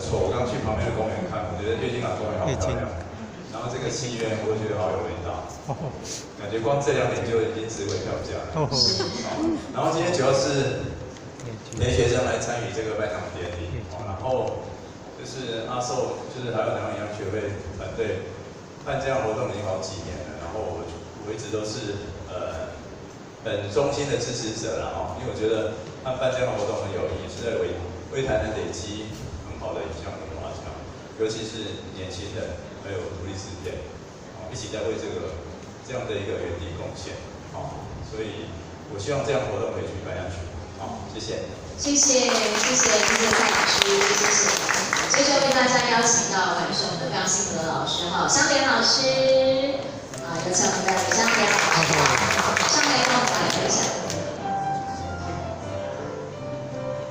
错，我刚去旁边的公园看，我觉得月经港公园好漂亮。然后这个戏院我觉得好有味道，感觉光这2点就已经值回票价了。然后今天主要是连学生来参与这个颁奖典礼，然后就是阿寿，就是还有台湾营养学会团队办这样活动已经好几年了，然后我一直都是很衷心的支持者啦因为我觉得他办这样的活动很有意义，是在为台南累积很好的影像文化墙，尤其是年轻人还有独立事件，一起在为这样的一个园地贡献，所以我希望这样活动可以继续办下去，谢谢。谢谢蔡老师，谢谢。接着为大家邀请到完是我们的非常辛苦的老师香莲老师，有请我们的李香莲老师，上来跟我们来分享。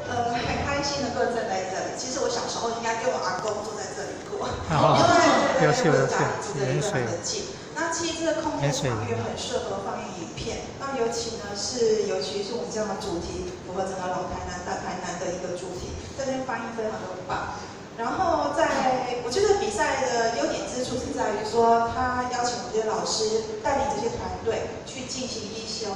很开心能够站在这里。其实我小时候应该跟我阿公坐在这里过，有趣，远水的近。那其实这个空间场域很适合放映影片，那尤其是我们这样的主题，符合整个老台南、大台南的一个主题，在这边放映非常的棒。然后我觉得比赛的优点之处是在于说，他邀请我们这些老师带领这些团队去进行一些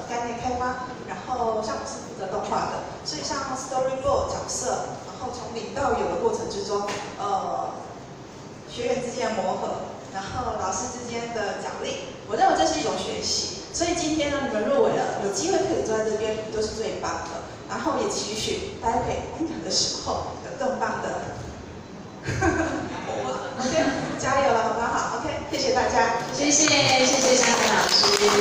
概念开发，然后像我是负责动画的，所以像 storyboard 角色，然后从零到有的过程之中，学员之间的磨合，然后老师之间的奖励，我认为这是一种学习。所以今天呢，你们入围了，有机会可以坐在这边，都是最棒的。然后也期许大家可以颁奖的时候有更棒的，OK， 加油了，好不好 ？OK， 谢谢大家，谢谢香莲老师，谢谢。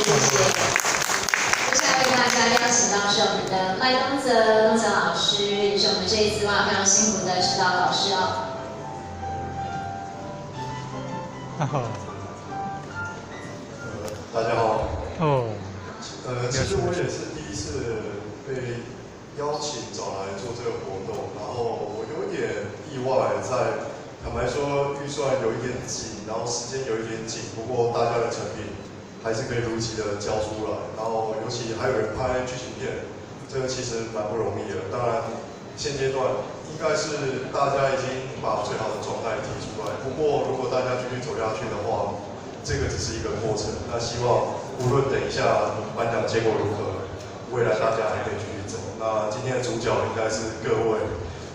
接下来为大家邀请到是我们的赖东泽老师，也是我们这一次非常辛苦的指导老师大家好。其实我也是第一次被邀请找来做这个活动，然后我有点意外，坦白说预算有一点紧，然后时间有一点紧，不过大家的成品还是可以如期的交出来，然后尤其还有人拍剧情片，这个其实蛮不容易的。当然现阶段应该是大家已经把最好的状态提出来，不过如果大家继续走下去的话，这个只是一个过程。那希望无论等一下颁奖结果如何，未来大家还可以继续走。那今天的主角应该是各位，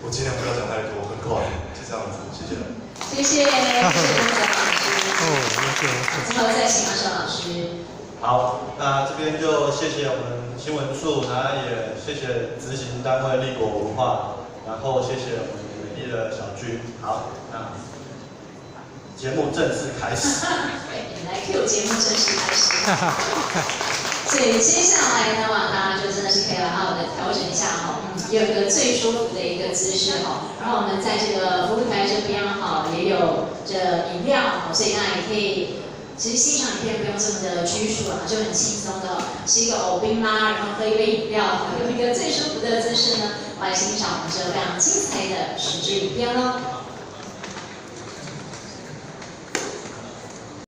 我尽量不要讲太多，很快，就这样子，谢谢。谢谢东泽老师。最后再请阿寿老师。好，那这边就谢谢我们新闻处，然后也谢谢执行单位立国文化，然后谢谢我们美丽的小军。好，那节目正式开始。对，来 Q 节目正式开始。所以接下来呢，大家就真的是可以好好的调整一下有一个最舒服的一个姿势然后我们在这个服务台这边也有这饮料所以大家也可以。其实欣赏影片不用这么的拘束就很轻松的吃一个藕冰啦，然后喝一杯饮料，用一个最舒服的姿势呢来欣赏我们这非常精彩的实质影片咯。